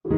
Great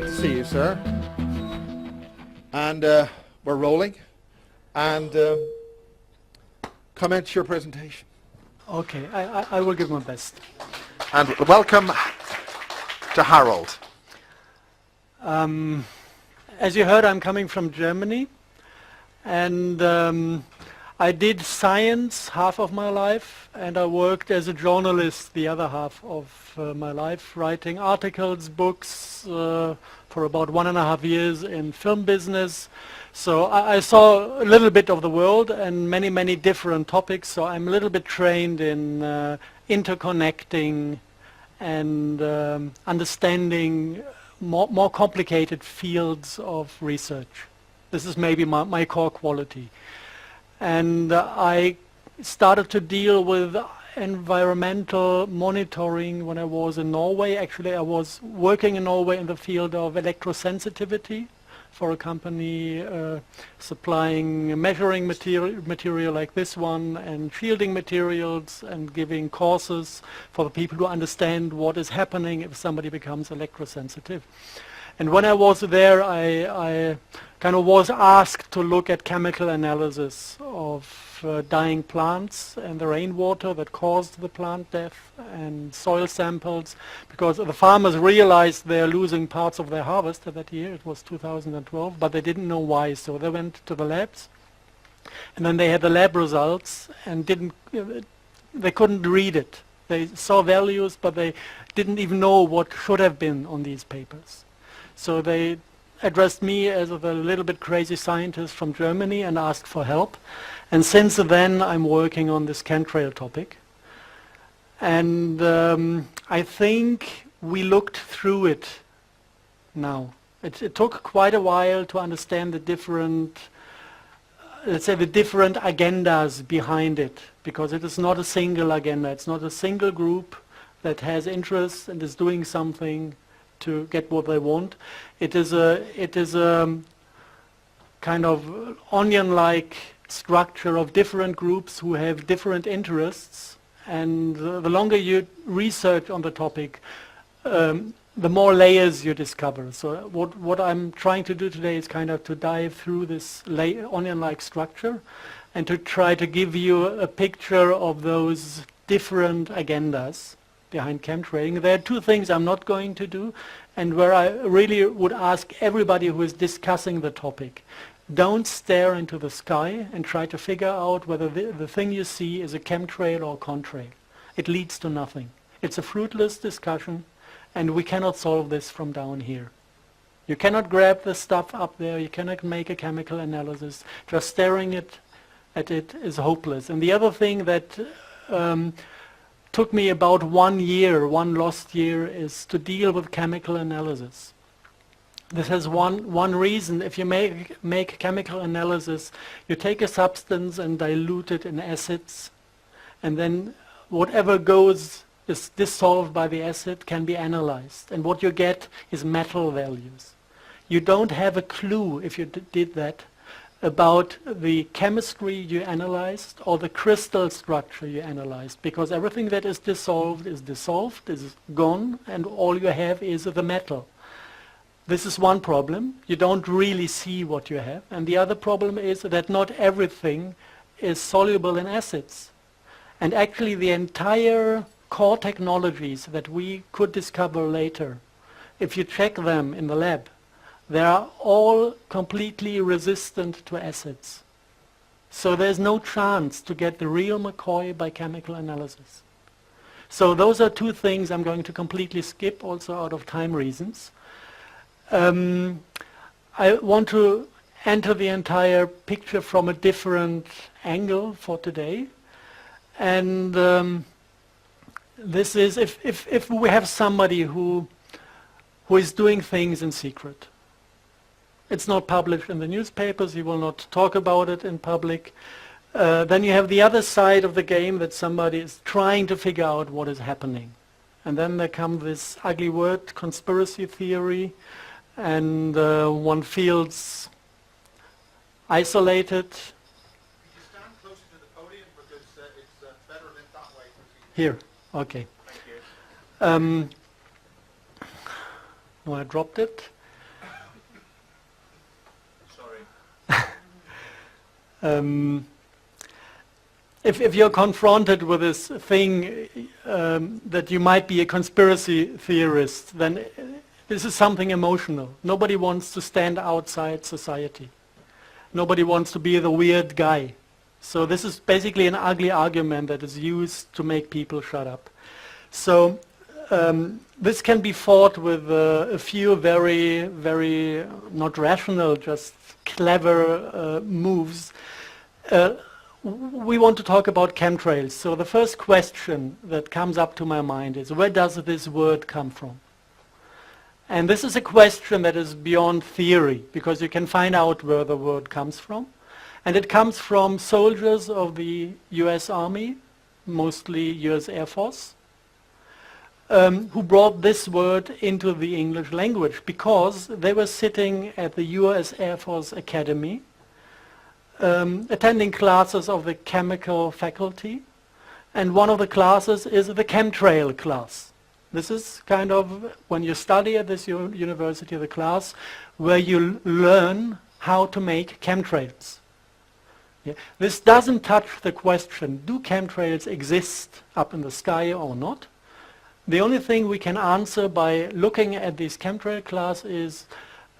to see you, sir. And we're rolling. And commence your presentation. Okay, I will give my best. And welcome to Harold. As you heard, I'm coming from Germany, and I did science half of my life, and I worked as a journalist the other half of my life, writing articles, books, for about 1.5 years in film business. So I saw a little bit of the world and many, many different topics, so I'm a little bit trained in interconnecting and understanding more complicated fields of research. This is maybe my core quality. And I started to deal with environmental monitoring when I was in Norway. Actually, I was working in Norway in the field of electrosensitivity for a company supplying measuring material like this one and shielding materials and giving courses for the people to understand what is happening if somebody becomes electrosensitive. And when I was there, I kind of was asked to look at chemical analysis of dying plants and the rainwater that caused the plant death and soil samples, because the farmers realized they're losing parts of their harvest that year. It was 2012, but they didn't know why. So they went to the labs, and then they had the lab results and they couldn't read it. They saw values, but they didn't even know what should have been on these papers. So they addressed me as a little bit crazy scientist from Germany and asked for help. And since then, I'm working on this chemtrail topic. And I think we looked through it now. It took quite a while to understand the different, let's say, the different agendas behind it, because it is not a single agenda. It's not a single group that has interests and is doing something to get what they want. It is a kind of onion-like structure of different groups who have different interests, and the longer you research on the topic, the more layers you discover. So what I'm trying to do today is kind of to dive through this onion-like structure and to try to give you a picture of those different agendas behind chemtrailing. There are two things I'm not going to do, and where I really would ask everybody who is discussing the topic, don't stare into the sky and try to figure out whether the thing you see is a chemtrail or contrail. It leads to nothing. It's a fruitless discussion, and we cannot solve this from down here. You cannot grab the stuff up there, you cannot make a chemical analysis. Just staring at it is hopeless. And the other thing that took me about 1 year, one lost year, is to deal with chemical analysis. This has one reason. If you make chemical analysis, you take a substance and dilute it in acids, and then whatever is dissolved by the acid can be analyzed. And what you get is metal values. You don't have a clue, if you did that, about the chemistry you analyzed or the crystal structure you analyzed, because everything that is dissolved, is gone, and all you have is the metal. This is one problem. You don't really see what you have. And the other problem is that not everything is soluble in acids. And actually the entire core technologies that we could discover later, if you check them in the lab, they are all completely resistant to acids. So there's no chance to get the real McCoy by chemical analysis. So those are two things I'm going to completely skip, also out of time reasons. I want to enter the entire picture from a different angle for today. And this is if we have somebody who is doing things in secret. It's not published in the newspapers, he will not talk about it in public. Then you have the other side of the game, that somebody is trying to figure out what is happening. And then there comes this ugly word, conspiracy theory, and one feels isolated. Could you stand closer to the podium, because it's better lit that way. Here, okay. Thank you. No, I dropped it. If you're confronted with this thing that you might be a conspiracy theorist, then this is something emotional. Nobody wants to stand outside society. Nobody wants to be the weird guy. So this is basically an ugly argument that is used to make people shut up. So this can be fought with a few very, very not rational, just clever moves. We want to talk about chemtrails. So the first question that comes up to my mind is, where does this word come from? And this is a question that is beyond theory, because you can find out where the word comes from. And it comes from soldiers of the US Army, mostly US Air Force, who brought this word into the English language because they were sitting at the US Air Force Academy, attending classes of the chemical faculty, and one of the classes is the chemtrail class. This is kind of, when you study at this university, the class where you learn how to make chemtrails. Yeah. This doesn't touch the question, do chemtrails exist up in the sky or not? The only thing we can answer by looking at this chemtrail class is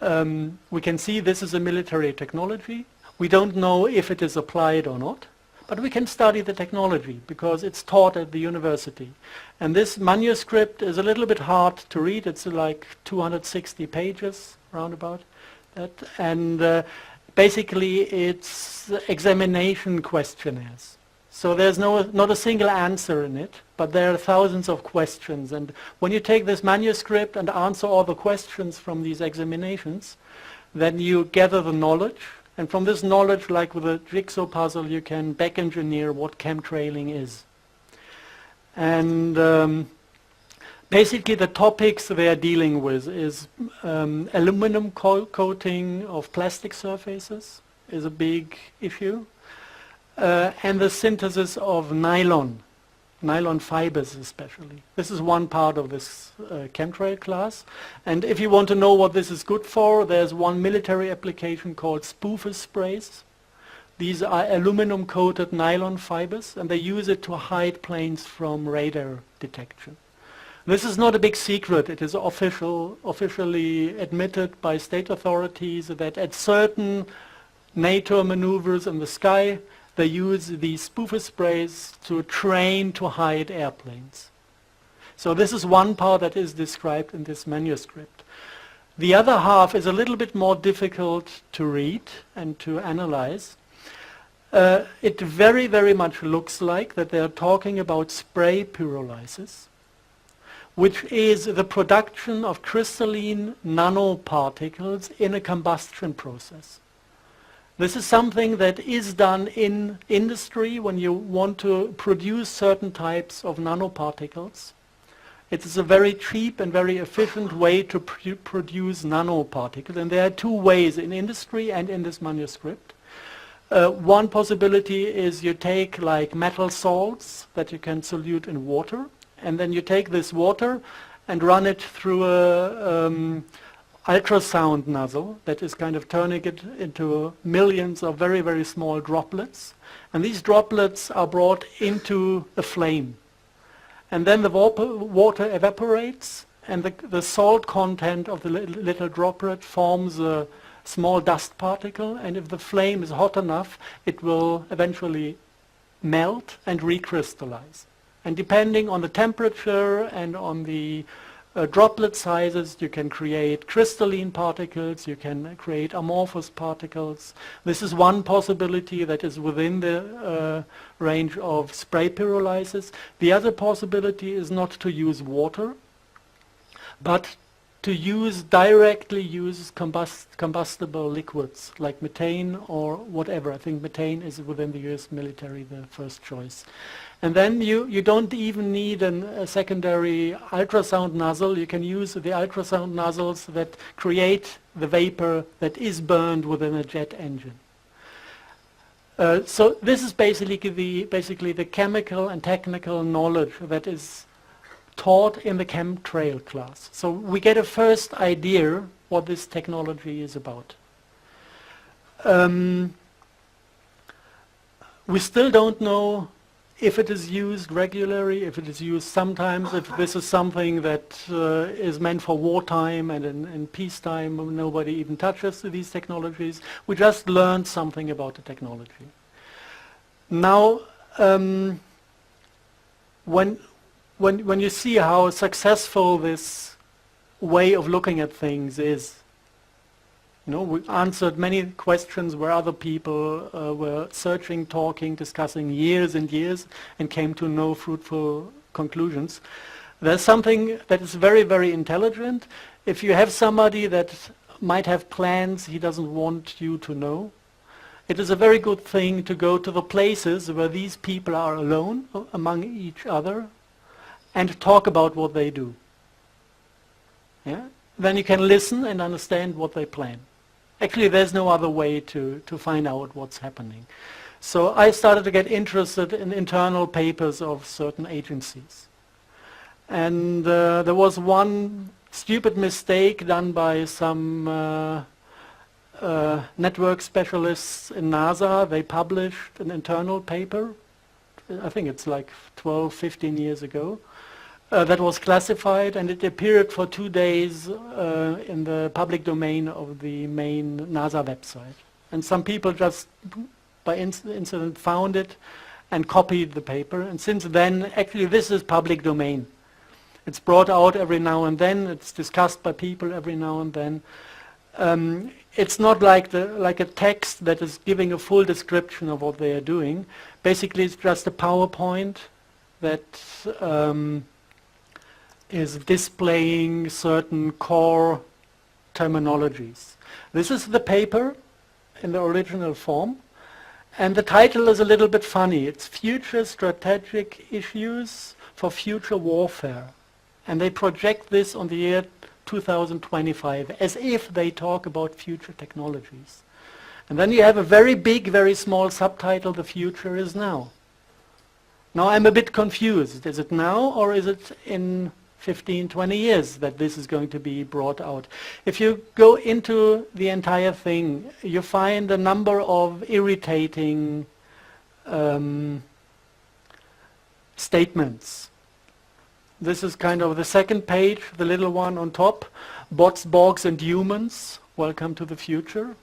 we can see this is a military technology. We don't know if it is applied or not, but we can study the technology because it's taught at the university. And this manuscript is a little bit hard to read. It's like 260 pages, roundabout that. And basically it's examination questionnaires. So there's not a single answer in it, but there are thousands of questions. And when you take this manuscript and answer all the questions from these examinations, then you gather the knowledge. And from this knowledge, like with a jigsaw puzzle, you can back engineer what chemtrailing is. And basically the topics they are dealing with is aluminum coating of plastic surfaces is a big issue. And the synthesis of nylon fibers especially. This is one part of this chemtrail class. And if you want to know what this is good for, there's one military application called spoofer sprays. These are aluminum coated nylon fibers, and they use it to hide planes from radar detection. This is not a big secret. It is officially admitted by state authorities that at certain NATO maneuvers in the sky, they use these spoofer sprays to train to hide airplanes. So this is one part that is described in this manuscript. The other half is a little bit more difficult to read and to analyze. It very, very much looks like that they are talking about spray pyrolysis, which is the production of crystalline nanoparticles in a combustion process. This is something that is done in industry when you want to produce certain types of nanoparticles. It is a very cheap and very efficient way to produce nanoparticles, and there are two ways in industry and in this manuscript. One possibility is you take like metal salts that you can solute in water, and then you take this water and run it through a ultrasound nozzle that is kind of turning it into millions of very, very small droplets. And these droplets are brought into a flame. And then the water evaporates, and the salt content of the little droplet forms a small dust particle, and if the flame is hot enough, it will eventually melt and recrystallize. And depending on the temperature and on the droplet sizes, you can create crystalline particles, you can create amorphous particles. This is one possibility that is within the range of spray pyrolysis. The other possibility is not to use water, but to directly use combustible liquids like methane or whatever. I think methane is within the US military the first choice. And then you don't even need a secondary ultrasound nozzle. You can use the ultrasound nozzles that create the vapor that is burned within a jet engine. So this is basically the chemical and technical knowledge that is taught in the chemtrail class. So we get a first idea what this technology is about. We still don't know if it is used regularly, if it is used sometimes, if this is something that is meant for wartime and in peacetime nobody even touches these technologies. We just learned something about the technology. Now, when you see how successful this way of looking at things is, we answered many questions where other people were searching, talking, discussing years and years and came to no fruitful conclusions. There's something that is very, very intelligent. If you have somebody that might have plans he doesn't want you to know, it is a very good thing to go to the places where these people are alone among each other and talk about what they do. Yeah? Then you can listen and understand what they plan. Actually, there's no other way to find out what's happening. So I started to get interested in internal papers of certain agencies. And there was one stupid mistake done by some network specialists in NASA. They published an internal paper, I think it's like 12, 15 years ago, that was classified, and it appeared for 2 days in the public domain of the main NASA website. And some people just by incident found it and copied the paper, and since then actually this is public domain. It's brought out every now and then, it's discussed by people every now and then. It's not like a text that is giving a full description of what they are doing. Basically it's just a PowerPoint that is displaying certain core terminologies. This is the paper in the original form, and the title is a little bit funny. It's Future Strategic Issues for Future Warfare. And they project this on the year 2025 as if they talk about future technologies. And then you have a very big, very small subtitle, The Future is Now. Now I'm a bit confused. Is it now or is it in 15, 20 years that this is going to be brought out? If you go into the entire thing, you find a number of irritating statements. This is kind of the second page, the little one on top. Bots, Borgs and humans, welcome to the future.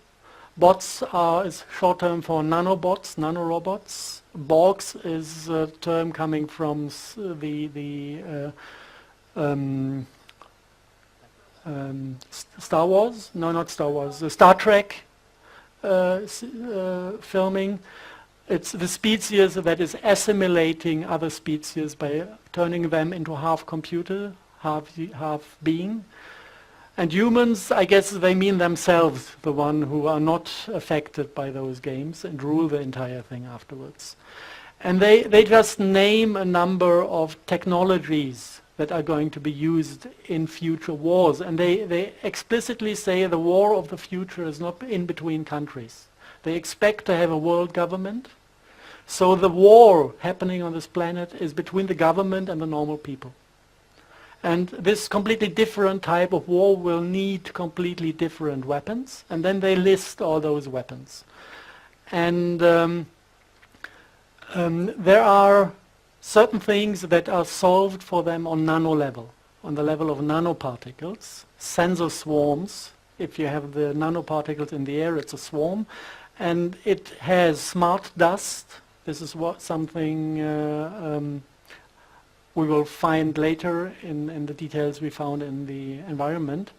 Bots is short term for nanobots, nanorobots. Borgs is a term coming from Star Wars? No, not Star Wars. Star Trek filming. It's the species that is assimilating other species by turning them into half computer, half being. And humans, I guess they mean themselves, the one who are not affected by those games and rule the entire thing afterwards. And they just name a number of technologies that are going to be used in future wars. And they explicitly say the war of the future is not in between countries. They expect to have a world government. So the war happening on this planet is between the government and the normal people. And this completely different type of war will need completely different weapons. And then they list all those weapons. And there are certain things that are solved for them on nano level, on the level of nanoparticles, sensor swarms. If you have the nanoparticles in the air, it's a swarm. And it has smart dust. This is something we will find later in the details we found in the environment.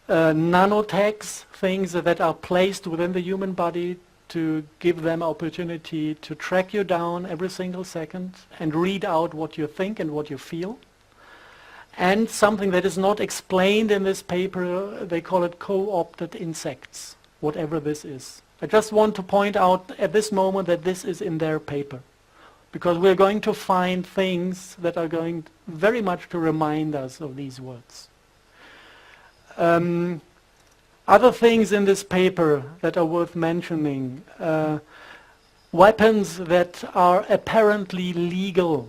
Nanotags, things that are placed within the human body to give them opportunity to track you down every single second and read out what you think and what you feel. And something that is not explained in this paper, they call it co-opted insects, whatever this is. I just want to point out at this moment that this is in their paper, because we're going to find things that are going very much to remind us of these words. Other things in this paper that are worth mentioning, weapons that are apparently legal.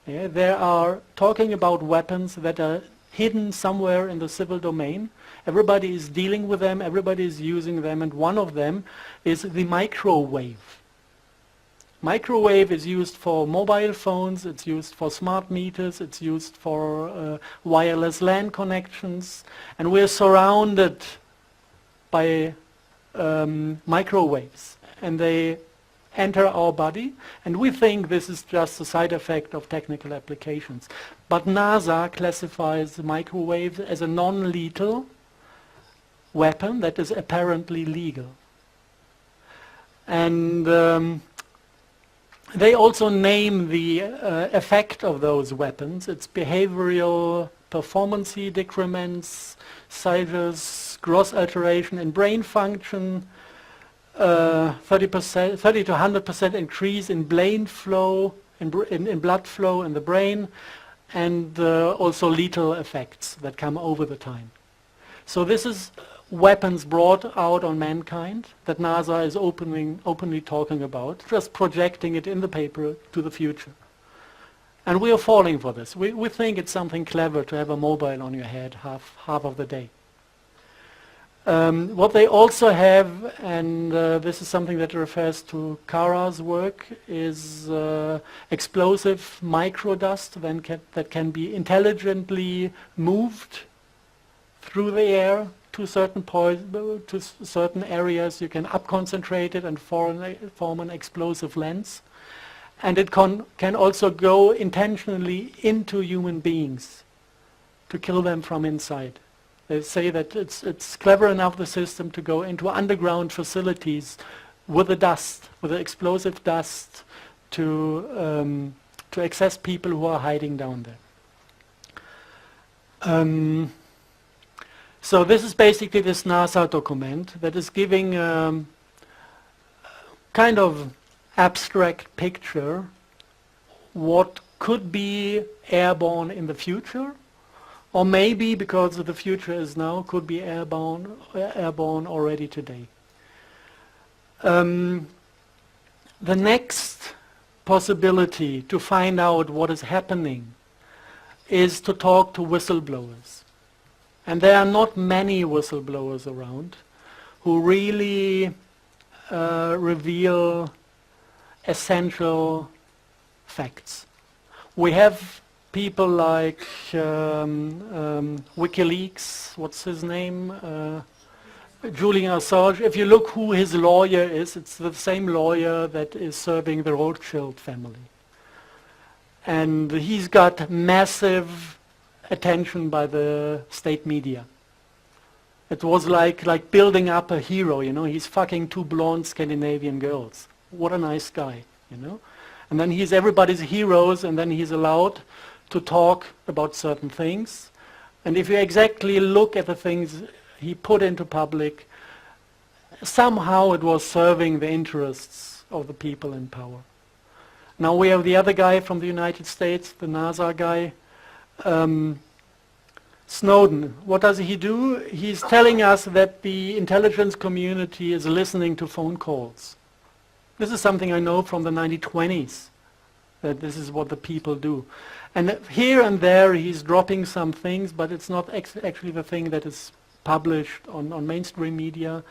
Yeah, they are talking about weapons that are hidden somewhere in the civil domain. Everybody is dealing with them, everybody is using them, and one of them is the microwave. Microwave is used for mobile phones, it's used for smart meters, it's used for wireless LAN connections, and we're surrounded by microwaves, and they enter our body, and we think this is just a side effect of technical applications. But NASA classifies the microwave as a non-lethal weapon that is apparently legal. And they also name the effect of those weapons. It's behavioral performance decrements, seizures, gross alteration in brain function, 30 to 100% increase in brain flow, in blood flow in the brain, and also lethal effects that come over the time. So this is weapons brought out on mankind that NASA is openly talking about, just projecting it in the paper to the future. And we are falling for this. We think it's something clever to have a mobile on your head half of the day. What they also have, and this is something that refers to Kara's work, is explosive microdust that can be intelligently moved through the air to certain areas. You can up-concentrate it and form an explosive lens. And it can also go intentionally into human beings to kill them from inside. They say that it's clever enough, the system, to go into underground facilities with the dust, with the explosive dust, to access people who are hiding down there. So this is basically this NASA document that is giving kind of abstract picture what could be airborne in the future, or maybe, because the future is now, could be airborne already today. The next possibility to find out what is happening is to talk to whistleblowers. And there are not many whistleblowers around who really reveal essential facts. We have people like WikiLeaks, what's his name? Julian Assange. If you look who his lawyer is, it's the same lawyer that is serving the Rothschild family. And he's got massive attention by the state media. It was like building up a hero, you know, he's fucking two blonde Scandinavian girls. what a nice guy, you know. And then he's everybody's heroes, and then he's allowed to talk about certain things. And if you exactly look at the things he put into public, somehow it was serving the interests of the people in power. Now we have the other guy from the United States, the NASA guy, Snowden. What does he do? He's telling us that the intelligence community is listening to phone calls. This is something I know from the 1920s, that this is what the people do. And here and there he's dropping some things, but it's not actually the thing that is published on mainstream media.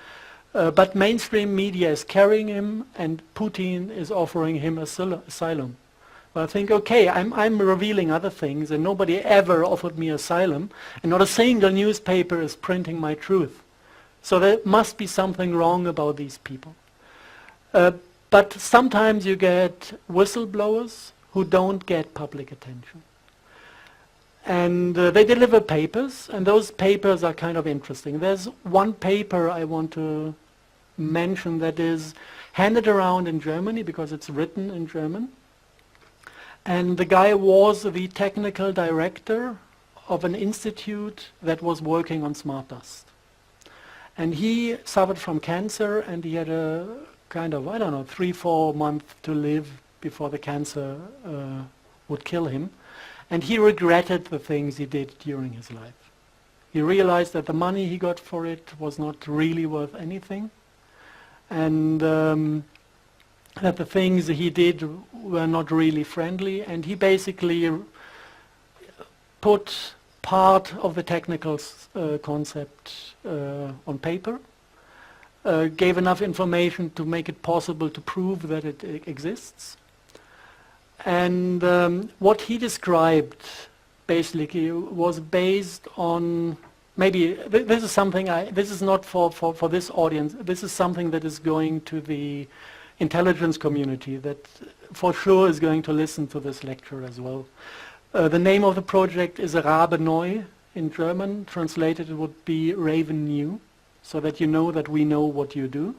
But mainstream media is carrying him, and Putin is offering him asylum. But I think, okay, I'm revealing other things, and nobody ever offered me asylum, and not a single newspaper is printing my truth. So there must be something wrong about these people. But sometimes you get whistleblowers who don't get public attention. And they deliver papers, and those papers are kind of interesting. There's one paper I want to mention that is handed around in Germany because it's written in German. And the guy was the technical director of an institute that was working on smart dust. And he suffered from cancer, and he had a kind of, I don't know, 3-4 months to live before the cancer would kill him. And he regretted the things he did during his life. He realized that the money he got for it was not really worth anything, and that the things he did were not really friendly, and he basically put part of the technical concept on paper, gave enough information to make it possible to prove that it exists. And what he described basically was based on, maybe this is something this is not for this audience, this is something that is going to the intelligence community that for sure is going to listen to this lecture as well. The name of the project is Rabe Neu in German. Translated it would be Raven New, so that you know that we know what you do.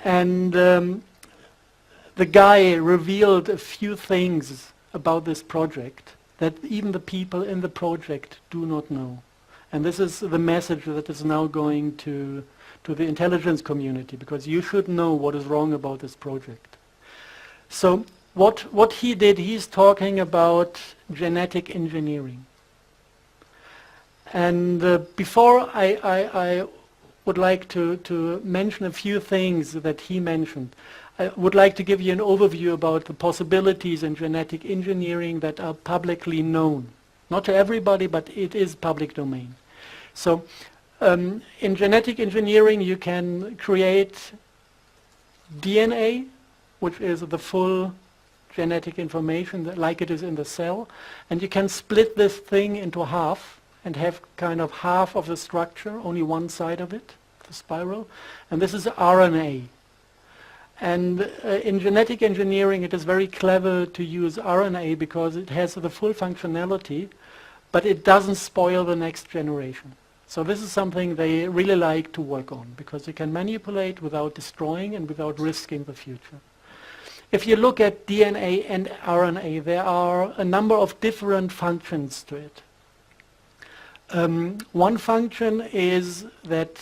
And the guy revealed a few things about this project that even the people in the project do not know. And this is the message that is now going to the intelligence community, because you should know what is wrong about this project. So what he did, he's talking about genetic engineering. And before I would like to mention a few things that he mentioned, I would like to give you an overview about the possibilities in genetic engineering that are publicly known. Not to everybody, but it is public domain. So in genetic engineering you can create DNA, which is the full genetic information that, like it is in the cell, and you can split this thing into half and have kind of half of the structure, only one side of it, the spiral, and this is RNA. And in genetic engineering it is very clever to use RNA because it has the full functionality, but it doesn't spoil the next generation. So this is something they really like to work on, because you can manipulate without destroying and without risking the future. If you look at DNA and RNA, there are a number of different functions to it. One function is that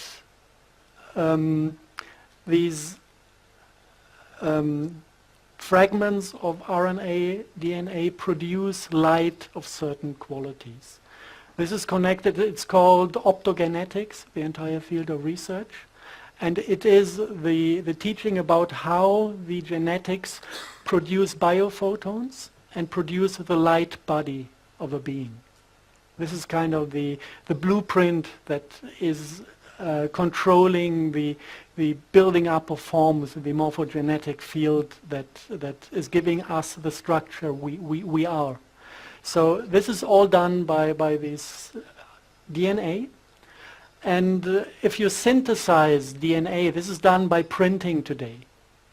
these fragments of RNA, DNA produce light of certain qualities. This is connected, it's called optogenetics, the entire field of research, and it is the teaching about how the genetics produce biophotons and produce the light body of a being. This is kind of the blueprint that is controlling the building up of forms, the morphogenetic field that is giving us the structure we are. So this is all done by this DNA. And if you synthesize DNA, this is done by printing today.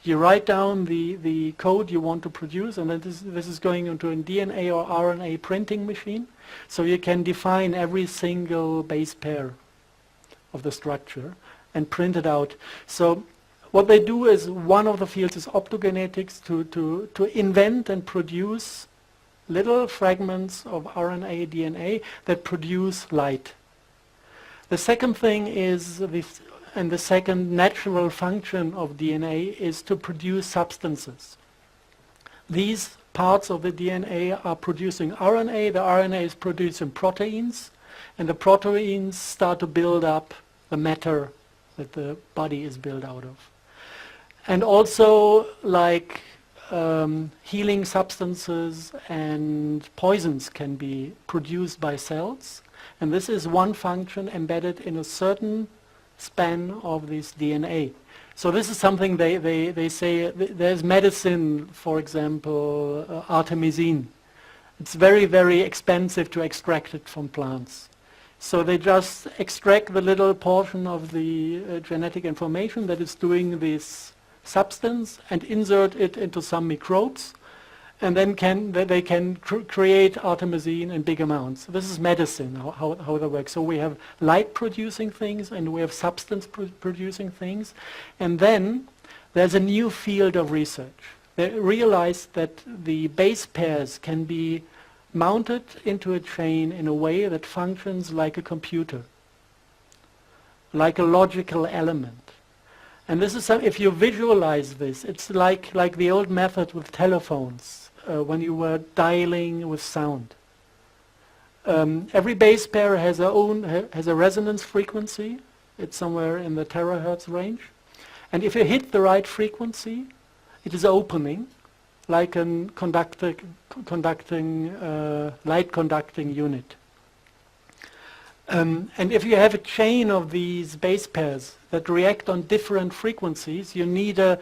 You write down the code you want to produce, and then this is going into a DNA or RNA printing machine, so you can define every single base pair of the structure and print it out. So What they do is, one of the fields is optogenetics, to invent and produce little fragments of RNA, DNA that produce light. The second thing is this, and the second natural function of DNA is to produce substances. These parts of the DNA are producing RNA, the RNA is producing proteins, and the proteins start to build up the matter that the body is built out of. And also, like healing substances and poisons can be produced by cells, and this is one function embedded in a certain span of this DNA. So this is something they say, there's medicine, for example, artemisinin. It's very, very expensive to extract it from plants. So they just extract the little portion of the genetic information that is doing this substance and insert it into some microbes, and then they can create artemisinin in big amounts. This is medicine, how that works. So we have light-producing things and we have substance-producing things, and then there's a new field of research. They realized that the base pairs can be mounted into a chain in a way that functions like a computer, like a logical element. And this is if you visualize this, it's like the old method with telephones, when you were dialing with sound. Every base pair has a resonance frequency. It's somewhere in the terahertz range. And if you hit the right frequency, it is opening, like a light conducting unit. And if you have a chain of these base pairs that react on different frequencies, you need a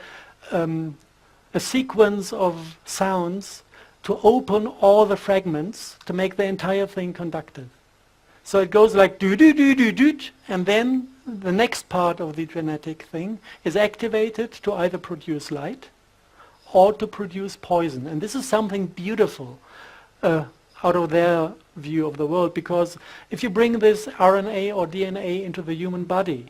sequence of sounds to open all the fragments to make the entire thing conductive. So it goes like do-do-do-do-do, and then the next part of the genetic thing is activated to either produce light or to produce poison. And this is something beautiful out of their view of the world, because if you bring this RNA or DNA into the human body,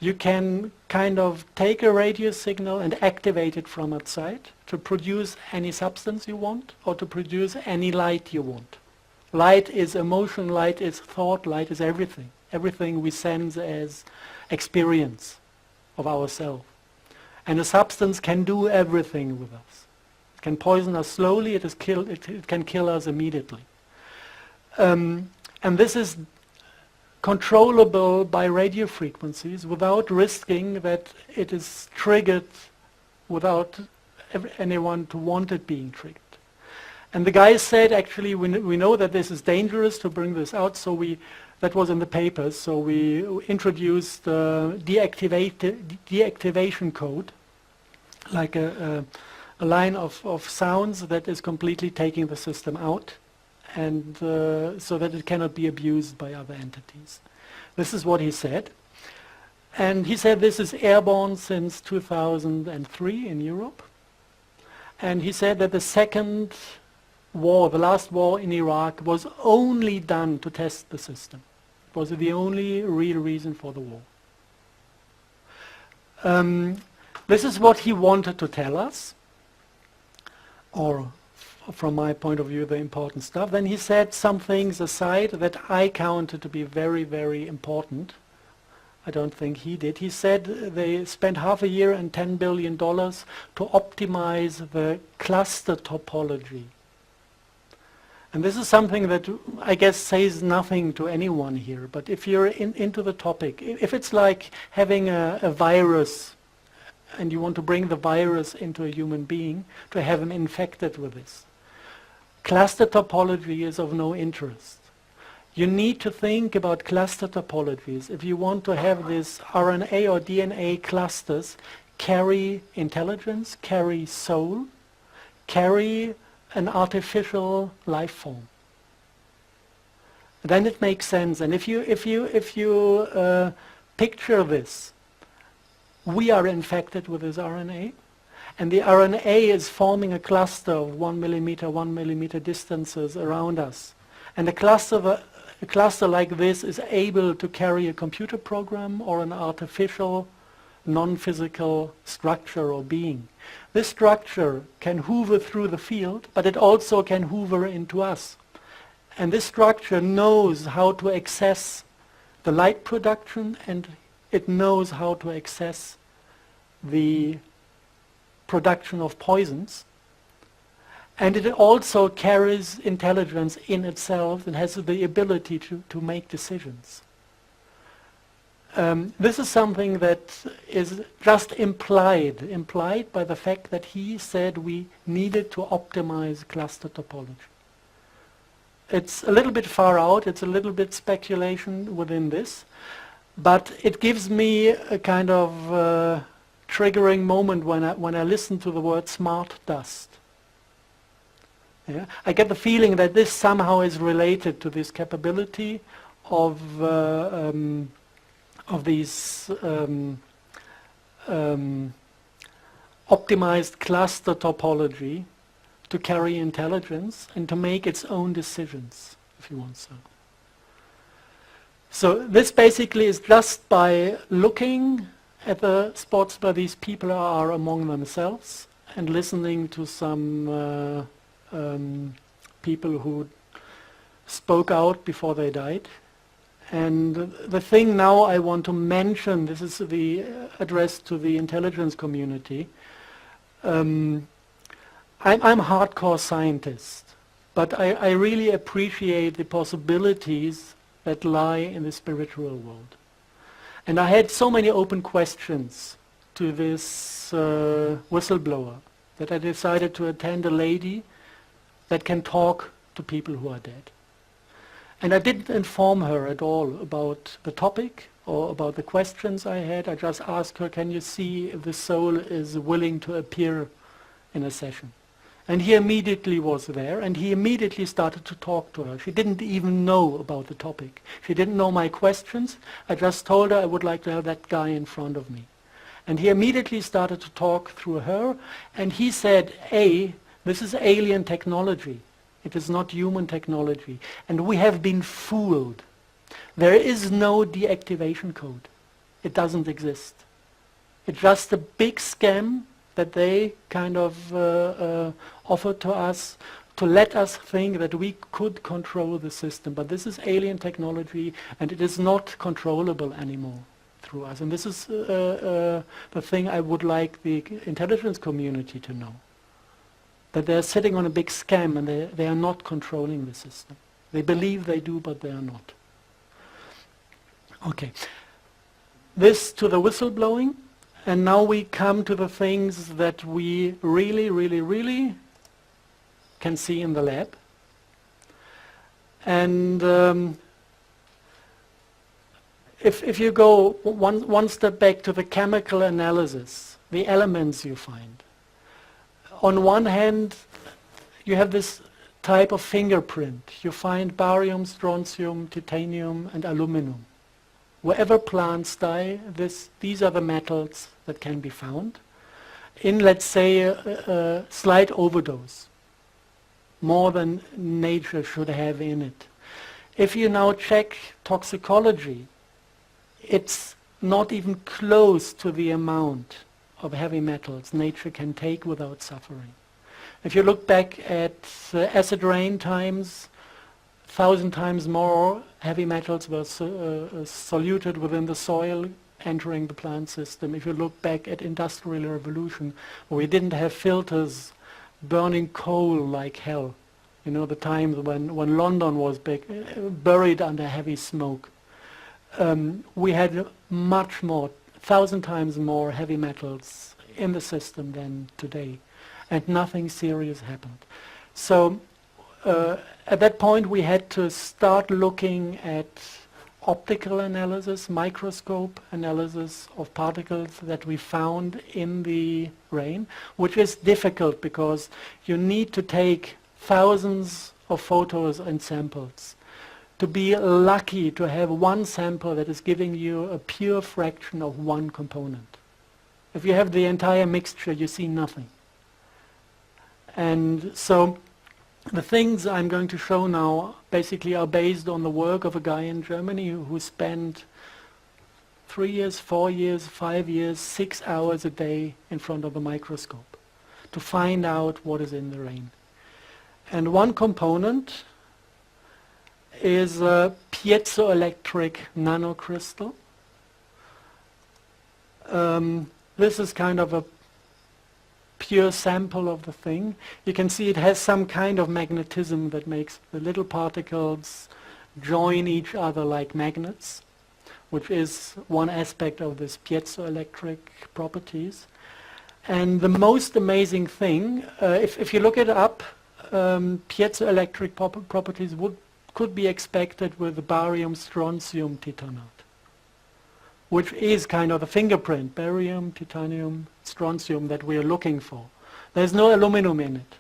you can kind of take a radio signal and activate it from outside to produce any substance you want or to produce any light you want. Light is emotion, light is thought, light is everything. Everything we sense as experience of ourselves. And a substance can do everything with us. It can poison us slowly, it can kill us immediately. And this is controllable by radio frequencies without risking that it is triggered without anyone to want it being triggered. And the guy said, actually, we know that this is dangerous to bring this out, so that was in the papers, so we introduced deactivation code, like a line of sounds that is completely taking the system out, and so that it cannot be abused by other entities. This is what he said. And he said this is airborne since 2003 in Europe. And he said that the second war, the last war in Iraq, was only done to test the system. It was the only real reason for the war. This is what he wanted to tell us, or from my point of view, the important stuff. Then he said some things aside that I counted to be very, very important. I don't think he did. He said they spent half a year and $10 billion to optimize the cluster topology. And this is something that I guess says nothing to anyone here, but if you're into the topic, if it's like having a virus and you want to bring the virus into a human being to have him infected with this, cluster topology is of no interest. You need to think about cluster topologies if you want to have this RNA or DNA clusters carry intelligence, carry soul, carry an artificial life form. Then it makes sense. And if you picture this, we are infected with this RNA, and the RNA is forming a cluster of 1 millimeter distances around us. And a cluster like this is able to carry a computer program or an artificial non-physical structure or being. This structure can hoover through the field, but it also can hoover into us. And this structure knows how to access the light production, and it knows how to access the production of poisons. And it also carries intelligence in itself and has the ability to make decisions. This is something that is just implied by the fact that he said we needed to optimize cluster topology. It's a little bit far out, it's a little bit speculation within this, but it gives me a kind of triggering moment when I listen to the word smart dust. Yeah? I get the feeling that this somehow is related to this capability of these optimized cluster topology to carry intelligence and to make its own decisions, if you want so. So this basically is just by looking at the spots where these people are among themselves and listening to some people who spoke out before they died. And the thing now I want to mention, this is the address to the intelligence community. I'm a hardcore scientist, but I really appreciate the possibilities that lie in the spiritual world. And I had so many open questions to this whistleblower that I decided to attend a lady that can talk to people who are dead. And I didn't inform her at all about the topic or about the questions I had. I just asked her, can you see if the soul is willing to appear in a session? And he immediately was there, and he immediately started to talk to her. She didn't even know about the topic. She didn't know my questions. I just told her I would like to have that guy in front of me. And he immediately started to talk through her, and he said, this is alien technology. It is not human technology. And we have been fooled. There is no deactivation code. It doesn't exist. It's just a big scam that they kind of offered to us to let us think that we could control the system. But this is alien technology, and it is not controllable anymore through us. And this is the thing I would like the intelligence community to know. That they're sitting on a big scam and they are not controlling the system. They believe they do, but they are not. Okay. This to the whistleblowing. And now we come to the things that we really, really, really can see in the lab. And if you go one step back to the chemical analysis, the elements you find. On one hand, you have this type of fingerprint. You find barium, strontium, titanium, and aluminum. Wherever plants die, these are the metals that can be found in, let's say, a slight overdose, more than nature should have in it. If you now check toxicology, it's not even close to the amount of heavy metals nature can take without suffering. If you look back at acid rain times, 1,000 times more heavy metals were soluted within the soil, entering the plant system. If you look back at industrial revolution, where we didn't have filters burning coal like hell, you know, the times when London was buried under heavy smoke, we had much more, 1,000 times more heavy metals in the system than today, and nothing serious happened. So at that point we had to start looking at optical analysis, microscope analysis of particles that we found in the rain, which is difficult because you need to take thousands of photos and samples to be lucky to have one sample that is giving you a pure fraction of one component. If you have the entire mixture, you see nothing. And so the things I'm going to show now basically are based on the work of a guy in Germany who spent 3 years, 4 years, 5 years, 6 hours a day in front of a microscope to find out what is in the rain. And one component is a piezoelectric nanocrystal. This is kind of a pure sample of the thing. You can see it has some kind of magnetism that makes the little particles join each other like magnets, which is one aspect of this piezoelectric properties. And the most amazing thing, if you look it up, piezoelectric properties could be expected with the barium strontium titanate, which is kind of the fingerprint, barium, titanium, strontium that we are looking for. There's no aluminum in it,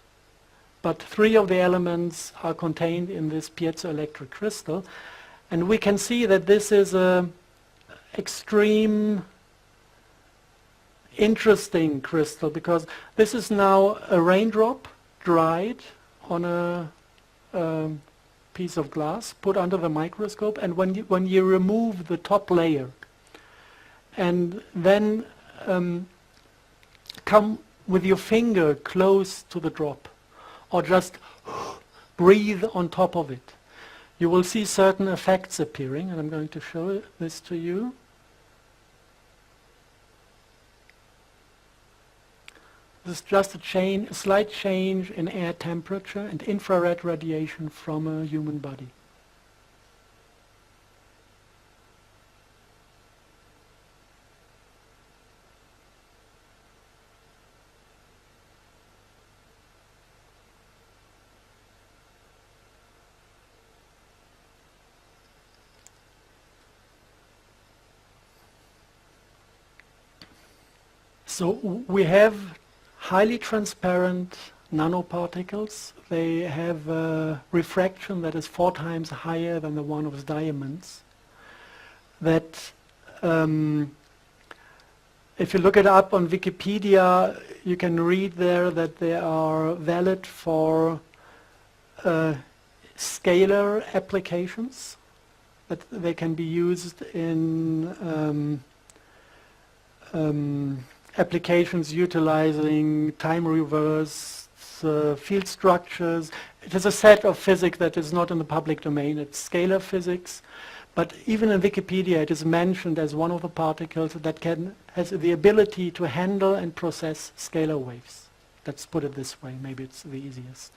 but 3 of the elements are contained in this piezoelectric crystal, and we can see that this is a extreme interesting crystal, because this is now a raindrop dried on a piece of glass, put under the microscope, and when you remove the top layer and then come with your finger close to the drop or just breathe on top of it, you will see certain effects appearing, and I'm going to show this to you. This is just a slight change in air temperature and infrared radiation from a human body. So we have highly transparent nanoparticles. They have a refraction that is 4 times higher than the one of diamonds. That, if you look it up on Wikipedia, you can read there that they are valid for scalar applications, that they can be used in applications utilizing time reverse field structures. It is a set of physics that is not in the public domain. It's scalar physics, but even in Wikipedia it is mentioned as one of the particles that has the ability to handle and process scalar waves. Let's put it this way, maybe it's the easiest.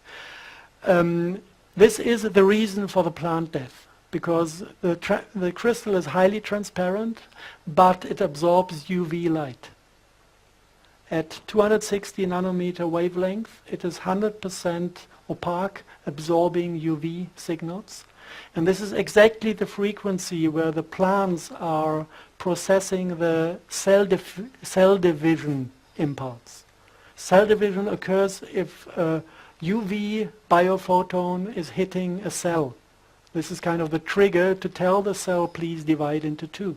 This is the reason for the plant death, because the crystal is highly transparent, but it absorbs UV light. At 260 nanometer wavelength, it is 100% opaque, absorbing UV signals. And this is exactly the frequency where the plants are processing the cell division impulse. Cell division occurs if a UV biophoton is hitting a cell. This is kind of the trigger to tell the cell, please divide into 2.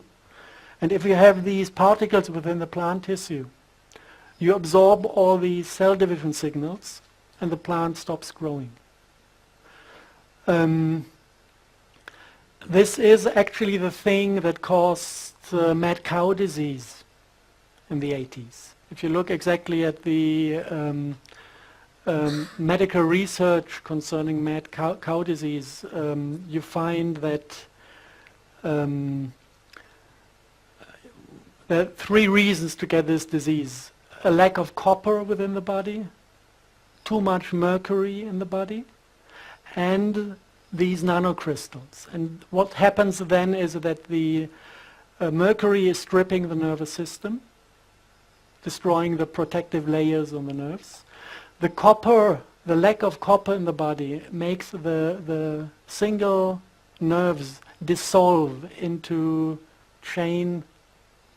And if you have these particles within the plant tissue, you absorb all these cell division signals and the plant stops growing. This is actually the thing that caused mad cow disease in the 80s. If you look exactly at the medical research concerning mad cow disease, you find that there are 3 reasons to get this disease. A lack of copper within the body, too much mercury in the body, and these nanocrystals. And what happens then is that the mercury is stripping the nervous system, destroying the protective layers on the nerves. The copper, the lack of copper in the body makes the single nerves dissolve into chain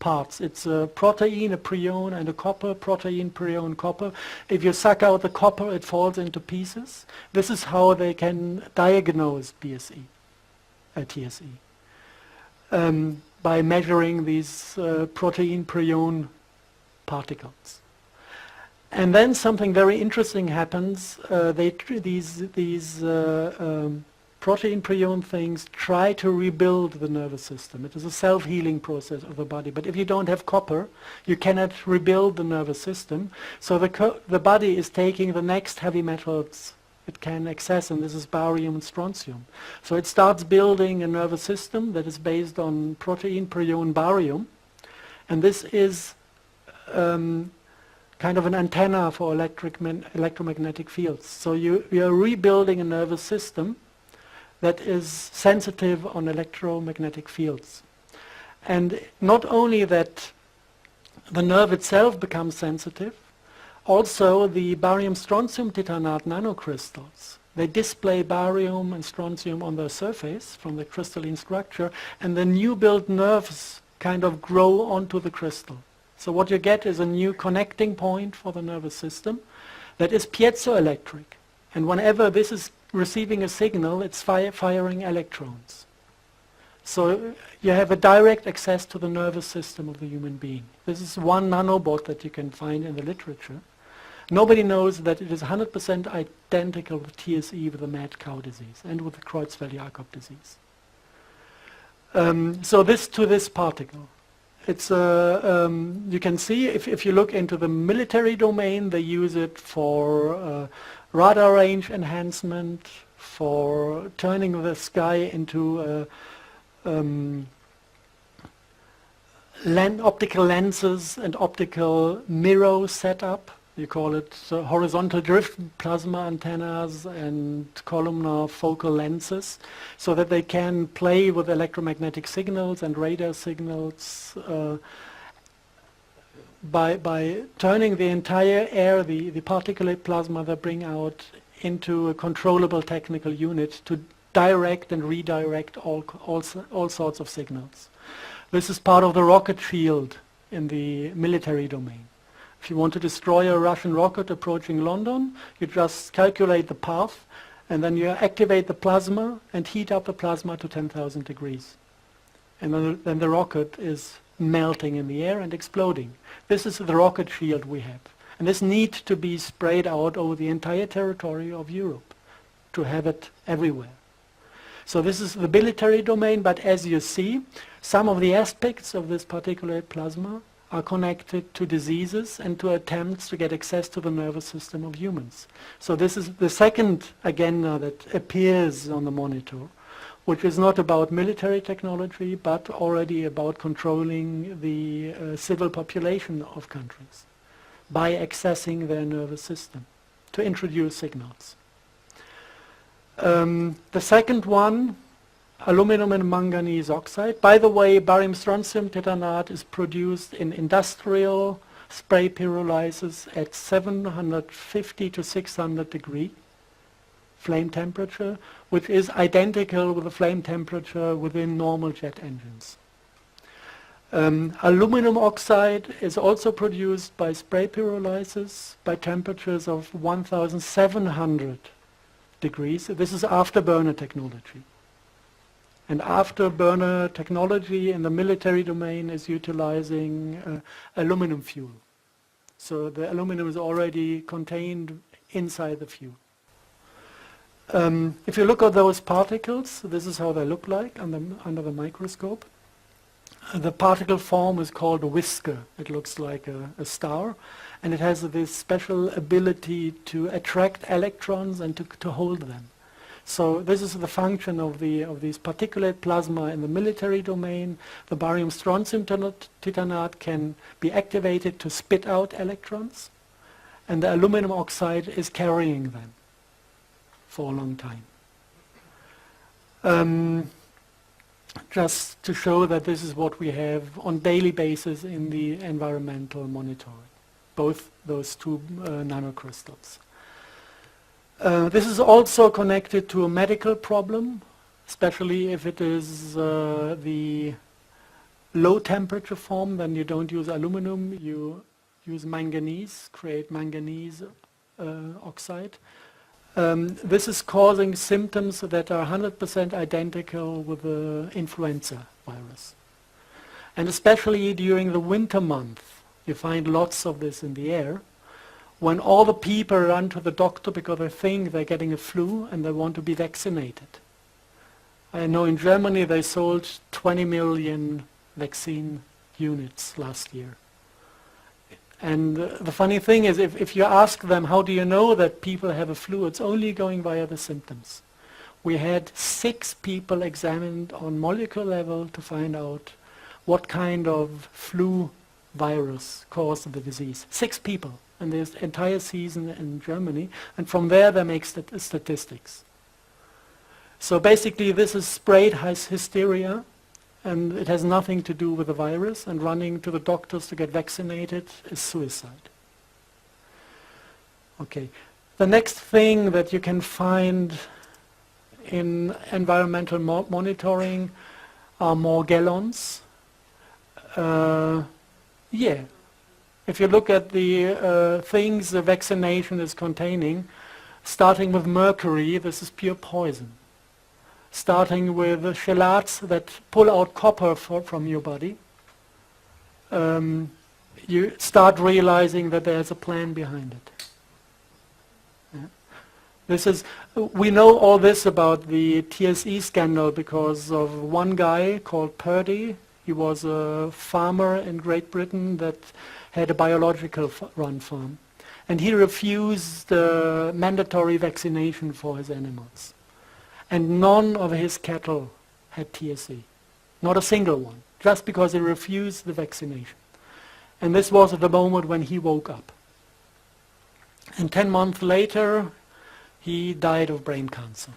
parts. It's a protein, a prion, and a copper, protein, prion, copper. If you suck out the copper, it falls into pieces. This is how they can diagnose TSE, by measuring these protein, prion particles. And then something very interesting happens. These protein prion things try to rebuild the nervous system. It is a self-healing process of the body. But if you don't have copper, you cannot rebuild the nervous system. So the body is taking the next heavy metals it can access, and this is barium and strontium. So it starts building a nervous system that is based on protein prion barium. And this is kind of an antenna for electromagnetic fields. So you are rebuilding a nervous system that is sensitive on electromagnetic fields. And not only that the nerve itself becomes sensitive, also the barium-strontium titanate nanocrystals, they display barium and strontium on their surface from the crystalline structure, and the new built nerves kind of grow onto the crystal. So what you get is a new connecting point for the nervous system that is piezoelectric. And whenever this is receiving a signal, it's firing electrons. So you have a direct access to the nervous system of the human being. This is one nanobot that you can find in the literature. Nobody knows that it is 100% identical with TSE, with the mad cow disease, and with the Creutzfeldt-Jakob disease. So this particle. It's you can see if you look into the military domain, they use it for radar range enhancement, for turning the sky into optical lenses and optical mirror setup. You call it horizontal drift plasma antennas and columnar focal lenses, so that they can play with electromagnetic signals and radar signals by turning the entire air, the particulate plasma they bring out, into a controllable technical unit to direct and redirect all sorts of signals. This is part of the rocket shield in the military domain. If you want to destroy a Russian rocket approaching London, you just calculate the path, and then you activate the plasma and heat up the plasma to 10,000 degrees. And then the rocket is melting in the air and exploding. This is the rocket shield we have. And this needs to be sprayed out over the entire territory of Europe to have it everywhere. So this is the military domain, but as you see, some of the aspects of this particulate plasma are connected to diseases and to attempts to get access to the nervous system of humans. So this is the second agenda that appears on the monitor, which is not about military technology, but already about controlling the civil population of countries by accessing their nervous system to introduce signals. The second one, aluminum and manganese oxide. By the way, barium-strontium titanate is produced in industrial spray pyrolysis at 750 to 600 degree flame temperature, which is identical with the flame temperature within normal jet engines. Aluminum oxide is also produced by spray pyrolysis by temperatures of 1700 degrees. This is afterburner technology. And afterburner technology in the military domain is utilizing aluminum fuel. So the aluminum is already contained inside the fuel. If you look at those particles, this is how they look like under the microscope. The particle form is called a whisker. It looks like a star, and it has this special ability to attract electrons and to hold them. So this is the function of these particulate plasma in the military domain. The barium-strontium titanate can be activated to spit out electrons, and the aluminum oxide is carrying them for a long time. Just to show that this is what we have on daily basis in the environmental monitoring, both those two nanocrystals. This is also connected to a medical problem, especially if it is the low temperature form. Then you don't use aluminum, you use manganese, create manganese oxide. This is causing symptoms that are 100% identical with the influenza virus. And especially during the winter month, you find lots of this in the air, when all the people run to the doctor because they think they're getting a flu and they want to be vaccinated. I know in Germany they sold 20 million vaccine units last year. And the funny thing is, if you ask them, how do you know that people have a flu, it's only going via the symptoms. We had 6 people examined on molecular level to find out what kind of flu virus caused the disease. 6 people in this entire season in Germany, and from there they make statistics. So basically this is sprayed hysteria, and it has nothing to do with the virus, and running to the doctors to get vaccinated is suicide. Okay, the next thing that you can find in environmental monitoring are Morgellons. Yeah, if you look at the things the vaccination is containing, starting with mercury, this is pure poison. Starting with chelates that pull out copper from your body, you start realizing that there's a plan behind it. Yeah. We know all this about the TSE scandal because of one guy called Purdy. He was a farmer in Great Britain that had a biological run farm. And he refused mandatory vaccination for his animals. And none of his cattle had TSE. Not a single one. Just because he refused the vaccination. And this was at the moment when he woke up. And 10 months later, he died of brain cancer.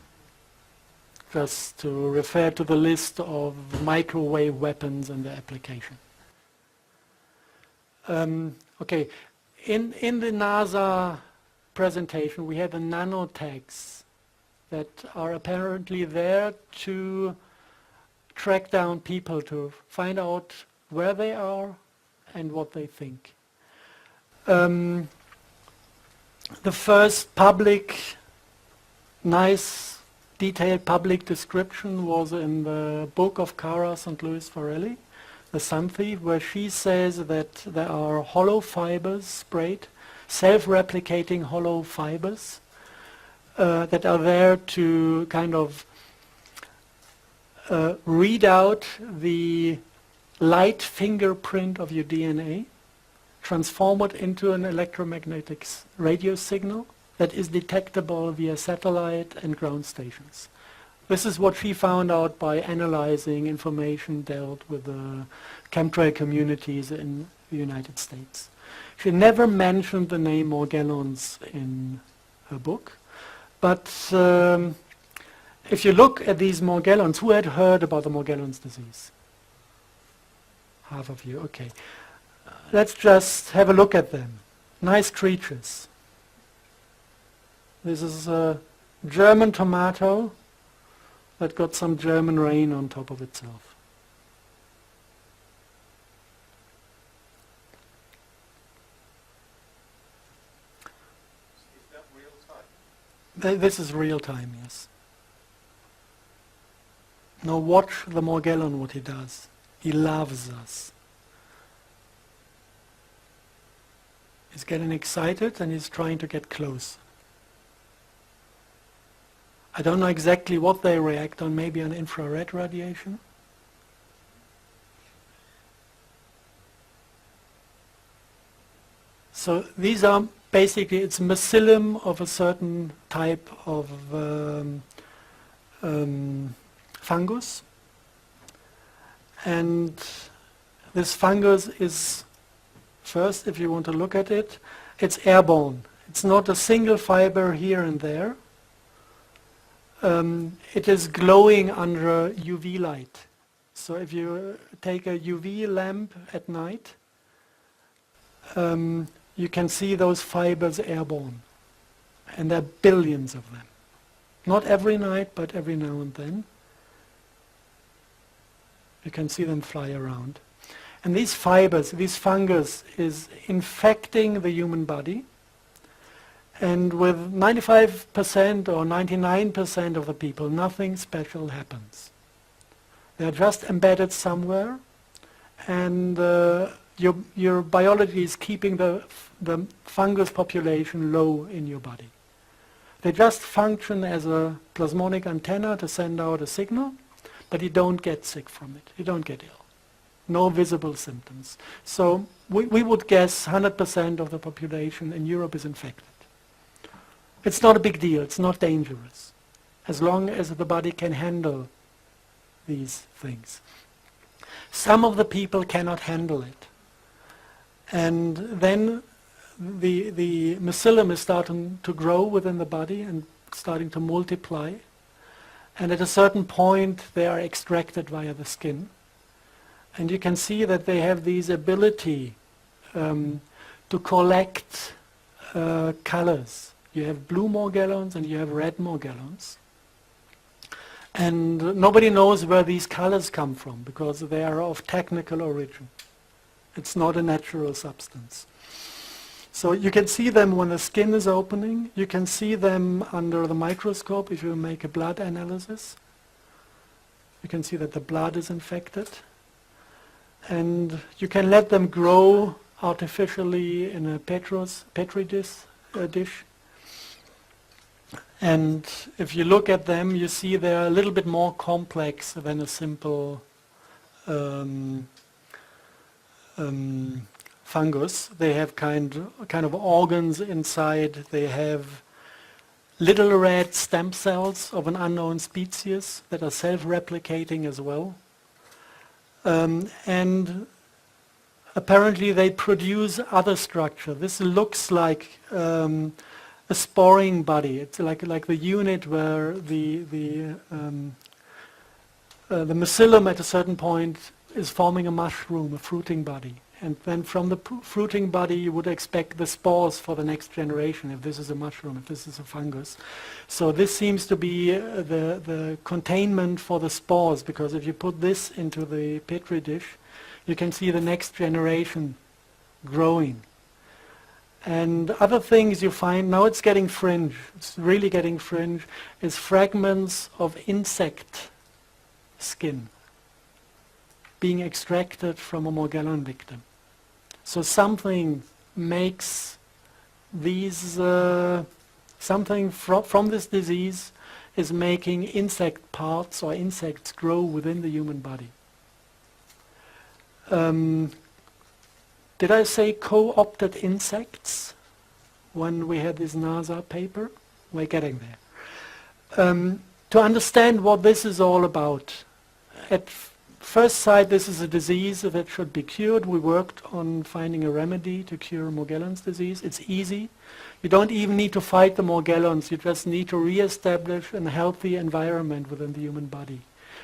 Just to refer to the list of microwave weapons and their application. Okay, in the NASA presentation we had the nanotags that are apparently there to track down people, to find out where they are and what they think. The first nice detailed public description was in the book of Cara St. Louis Farrelly, The Sun Thief, where she says that there are hollow fibers sprayed, self-replicating hollow fibers that are there to kind of read out the light fingerprint of your DNA, transform it into an electromagnetic radio signal that is detectable via satellite and ground stations. This is what she found out by analyzing information dealt with the chemtrail communities in the United States. She never mentioned the name Morgellons in her book, but if you look at these Morgellons, who had heard about the Morgellons disease? Half of you, okay. Let's just have a look at them. Nice creatures. This is a German tomato that got some German rain on top of itself. Is that real time? This is real time, yes. Now watch the Morgellon, what he does. He loves us. He's getting excited and he's trying to get close. I don't know exactly what they react on, maybe on infrared radiation. So these are basically, it's mycelium of a certain type of fungus. And this fungus is, first, if you want to look at it, it's airborne. It's not a single fiber here and there. It is glowing under UV light. So if you take a UV lamp at night, you can see those fibers airborne. And there are billions of them. Not every night, but every now and then. You can see them fly around. And these fibers, this fungus is infecting the human body. And with 95% or 99% of the people, nothing special happens. They're just embedded somewhere, and your biology is keeping the fungus population low in your body. They just function as a plasmonic antenna to send out a signal, but you don't get sick from it. You don't get ill. No visible symptoms. So we would guess 100% of the population in Europe is infected. It's not a big deal. It's not dangerous, as long as the body can handle these things. Some of the people cannot handle it. And then the mycelium is starting to grow within the body and starting to multiply. And at a certain point, they are extracted via the skin. And you can see that they have this ability to collect colors. You have blue morgellons and you have red morgellons. And nobody knows where these colors come from because they are of technical origin. It's not a natural substance. So you can see them when the skin is opening. You can see them under the microscope if you make a blood analysis. You can see that the blood is infected. And you can let them grow artificially in a petri dish. And if you look at them, you see they're a little bit more complex than a simple fungus. They have kind of organs inside. They have little red stem cells of an unknown species that are self-replicating as well. And apparently they produce other structure. This looks like a sporing body. It's like the unit where the mycelium at a certain point is forming a mushroom, a fruiting body. And then from the fruiting body you would expect the spores for the next generation, if this is a mushroom, if this is a fungus. So this seems to be the containment for the spores, because if you put this into the petri dish, you can see the next generation growing. And other things you find, now it's getting fringe, it's really getting fringe, is fragments of insect skin being extracted from a Morgellon victim. So something makes these, something from this disease is making insect parts or insects grow within the human body. Did I say co-opted insects when we had this NASA paper? We're getting there. To understand what this is all about, at first sight this is a disease that should be cured. We worked on finding a remedy to cure Morgellons disease. It's easy. You don't even need to fight the Morgellons. You just need to re-establish a healthy environment within the human body.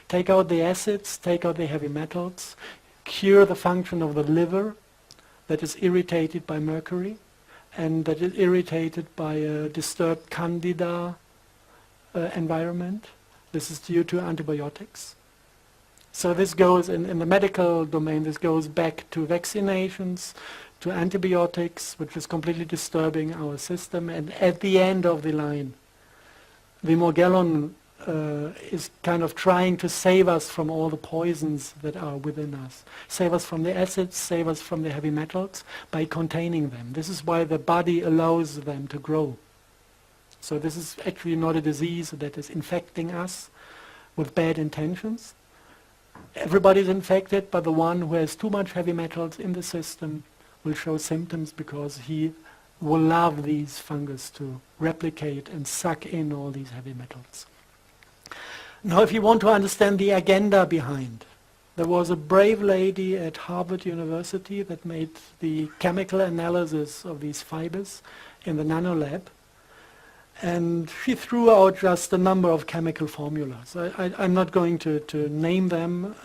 Take out the acids, take out the heavy metals, cure the function of the liver that is irritated by mercury and that is irritated by a disturbed candida environment. This is due to antibiotics. So this goes in the medical domain, this goes back to vaccinations, to antibiotics, which is completely disturbing our system. And at the end of the line, the Morgellon is kind of trying to save us from all the poisons that are within us. Save us from the acids, save us from the heavy metals by containing them. This is why the body allows them to grow. So this is actually not a disease that is infecting us with bad intentions. Everybody's infected, but the one who has too much heavy metals in the system will show symptoms because he will allow these fungus to replicate and suck in all these heavy metals. Now, if you want to understand the agenda behind, there was a brave lady at Harvard University that made the chemical analysis of these fibers in the nanolab, and she threw out just a number of chemical formulas. I'm not going to name them,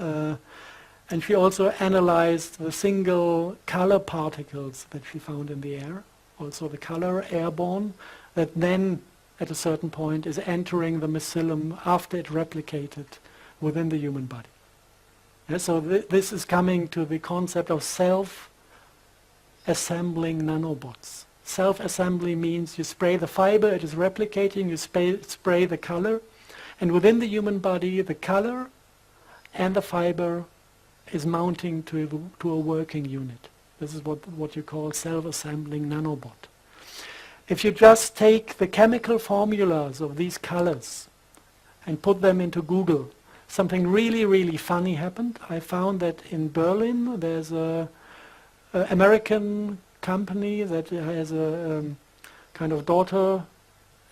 and she also analyzed the single color particles that she found in the air, also the color airborne, that then at a certain point is entering the mycelium after it replicated within the human body. Yeah, so this is coming to the concept of self-assembling nanobots. Self-assembly means you spray the fiber, it is replicating, you spray the color, and within the human body the color and the fiber is mounting to a working unit. This is what you call self-assembling nanobot. If you just take the chemical formulas of these colors and put them into Google, something really, really funny happened. I found that in Berlin there's a American company that has a kind of daughter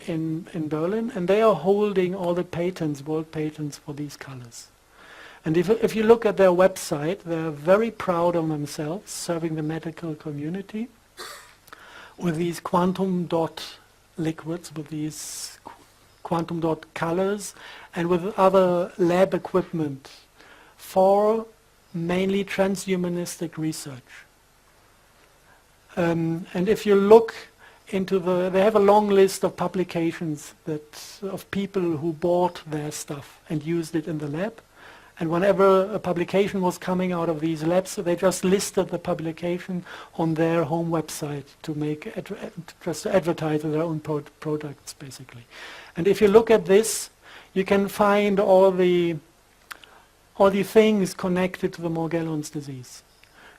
in Berlin, and they are holding all the patents, world patents for these colors. And if you look at their website, they're very proud of themselves, serving the medical community with these quantum dot liquids, with these quantum dot colors, and with other lab equipment for mainly transhumanistic research. And if you look into they have a long list of publications of people who bought their stuff and used it in the lab. And whenever a publication was coming out of these labs, they just listed the publication on their home website to make just to advertise their own products, basically. And if you look at this, you can find all the things connected to the Morgellons disease.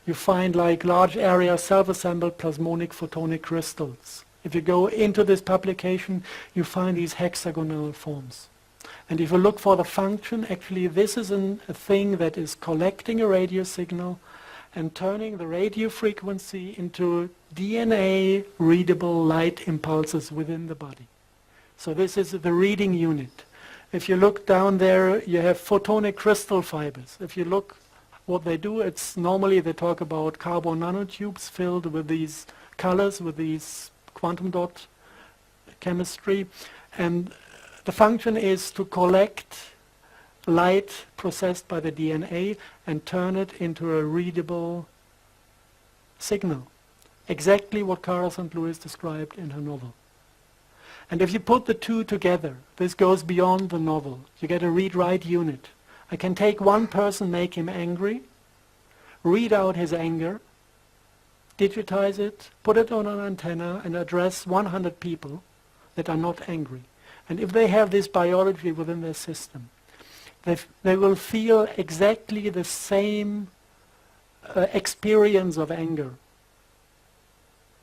You find like large area self-assembled plasmonic photonic crystals. If you go into this publication, you find these hexagonal forms. And if you look for the function, actually this is a thing that is collecting a radio signal and turning the radio frequency into DNA-readable light impulses within the body. So this is the reading unit. If you look down there, you have photonic crystal fibers. If you look what they do, it's normally they talk about carbon nanotubes filled with these colors, with these quantum dot chemistry. And the function is to collect light processed by the DNA and turn it into a readable signal. Exactly what Cara St. Louis described in her novel. And if you put the two together, this goes beyond the novel. You get a read-write unit. I can take one person, make him angry, read out his anger, digitize it, put it on an antenna, and address 100 people that are not angry. And if they have this biology within their system, they will feel exactly the same experience of anger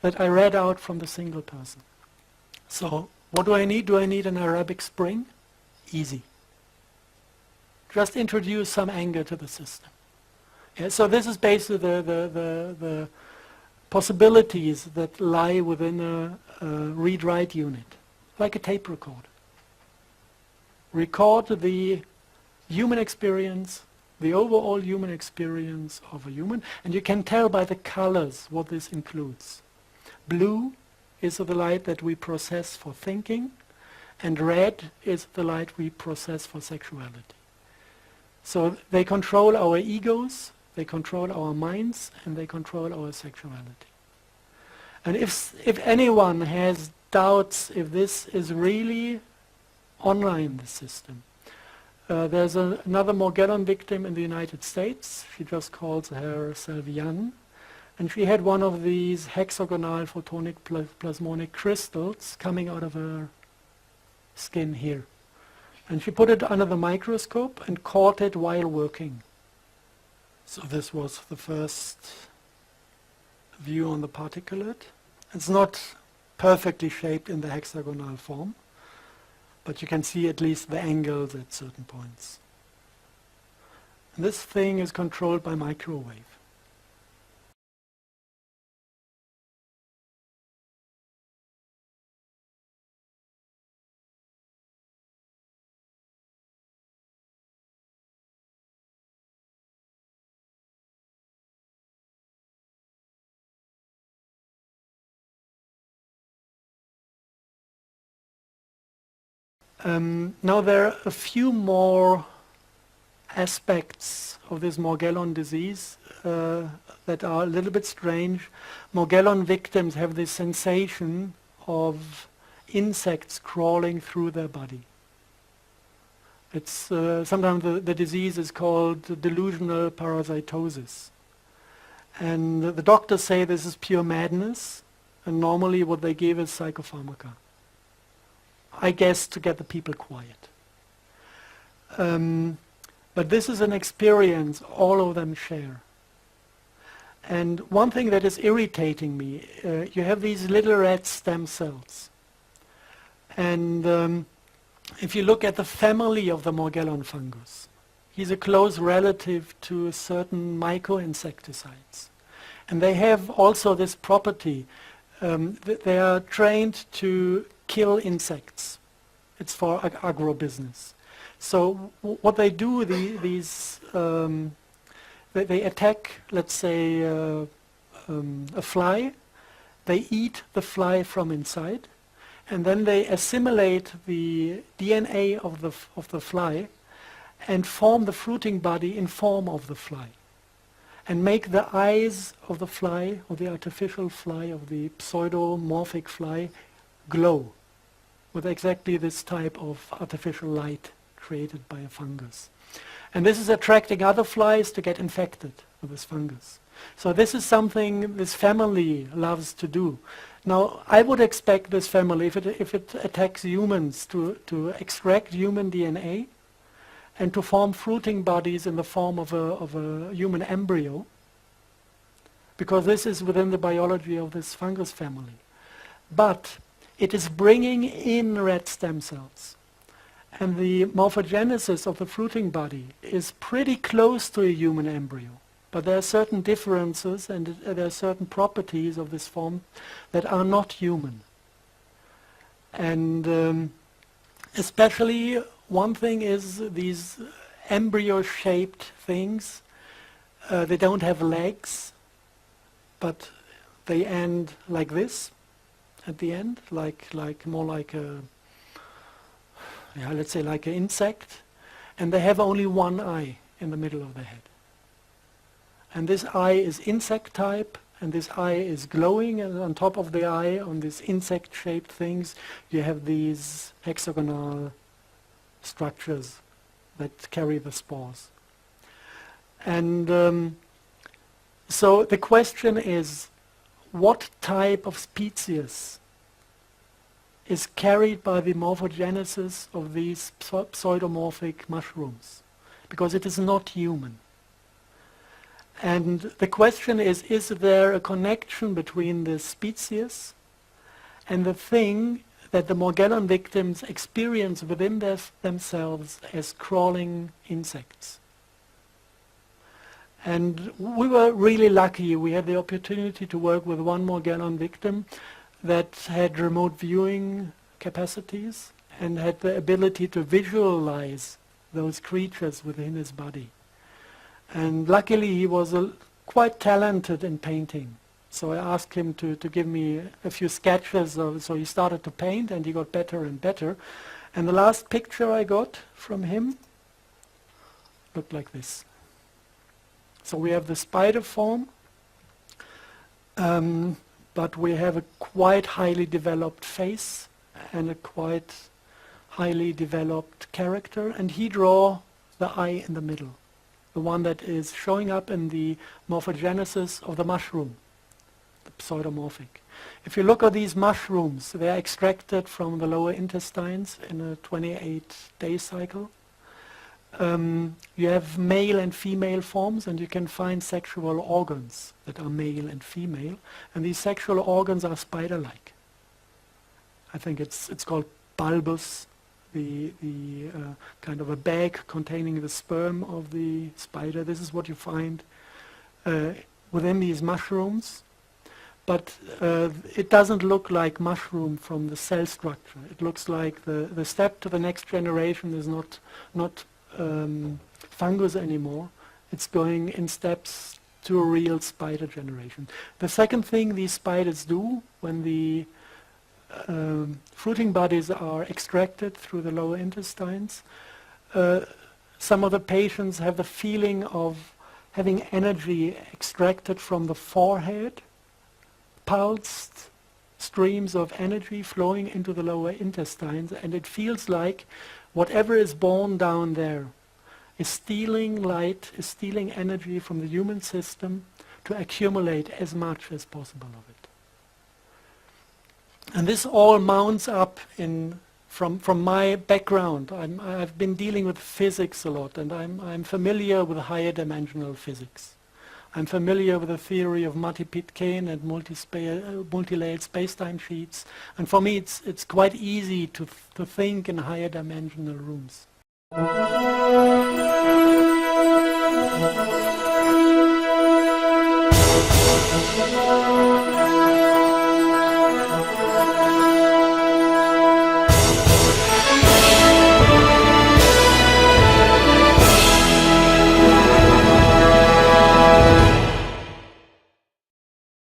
that I read out from the single person. So what do I need? Do I need an Arabic Spring? Easy. Just introduce some anger to the system. Yeah, so this is basically the possibilities that lie within a read-write unit, like a tape recorder. Record the human experience, the overall human experience of a human, and you can tell by the colors what this includes. Blue is the light that we process for thinking, and red is the light we process for sexuality. So they control our egos, they control our minds, and they control our sexuality. And if anyone has doubts if this is really online, the system, there's another Morgellon victim in the United States. She just calls herself Jan. And she had one of these hexagonal photonic plasmonic crystals coming out of her skin here. And she put it under the microscope and caught it while working. So this was the first view on the particulate. It's not perfectly shaped in the hexagonal form, but you can see at least the angles at certain points. And this thing is controlled by microwave. Now there are a few more aspects of this Morgellon disease that are a little bit strange. Morgellon victims have this sensation of insects crawling through their body. It's sometimes the disease is called delusional parasitosis. And the doctors say this is pure madness, and normally what they give is psychopharmaca. I guess to get the people quiet. But this is an experience all of them share. And one thing that is irritating me, you have these little red stem cells. And if you look at the family of the Morgellon fungus, He's a close relative to certain myco-insecticides. And they have also this property. They are trained to kill insects. It's for agro-business. So what they do, they attack, let's say, a fly. They eat the fly from inside, and then they assimilate the DNA of the fly and form the fruiting body in form of the fly, and make the eyes of the fly, or the artificial fly, of the pseudomorphic fly, glow with exactly this type of artificial light created by a fungus. And this is attracting other flies to get infected with this fungus. So this is something this family loves to do. Now, I would expect this family, if it attacks humans, to extract human DNA and to form fruiting bodies in the form of a human embryo, because this is within the biology of this fungus family. But it is bringing in red stem cells. And the morphogenesis of the fruiting body is pretty close to a human embryo. But there are certain differences and there are certain properties of this form that are not human. And especially one thing is these embryo-shaped things. They don't have legs, but they end like this at the end, more like a, let's say like an insect, and they have only one eye in the middle of the head. And this eye is insect type, and this eye is glowing, and on top of the eye, on these insect-shaped things, you have these hexagonal structures that carry the spores. And so the question is, what type of species is carried by the morphogenesis of these pseudomorphic mushrooms? Because it is not human. And the question is there a connection between the species and the thing that the Morgellon victims experience within themselves as crawling insects? And we were really lucky. We had the opportunity to work with one Morgellon victim that had remote viewing capacities and had the ability to visualize those creatures within his body. And luckily he was quite talented in painting. So I asked him to give me a few sketches. So he started to paint and he got better and better. And the last picture I got from him looked like this. So we have the spider form, but we have a quite highly developed face and a quite highly developed character. And he drew the eye in the middle, the one that is showing up in the morphogenesis of the mushroom, the pseudomorphic. If you look at these mushrooms, they are extracted from the lower intestines in a 28-day cycle. You have male and female forms, and you can find sexual organs that are male and female, and these sexual organs are spider-like. I think it's called bulbous, the kind of a bag containing the sperm of the spider. This is what you find within these mushrooms, but it doesn't look like mushroom from the cell structure. It looks like the step to the next generation is not fungus anymore. It's going in steps to a real spider generation. The second thing these spiders do when the fruiting bodies are extracted through the lower intestines, some of the patients have the feeling of having energy extracted from the forehead, pulsed streams of energy flowing into the lower intestines, and it feels like whatever is born down there is stealing light, is stealing energy from the human system to accumulate as much as possible of it. And this all mounts up from my background. I've been dealing with physics a lot, and I'm familiar with higher dimensional physics. I'm familiar with the theory of Matty-Pitcairn and multi-layered space-time sheets. And for me, it's quite easy to think in higher dimensional rooms. Thank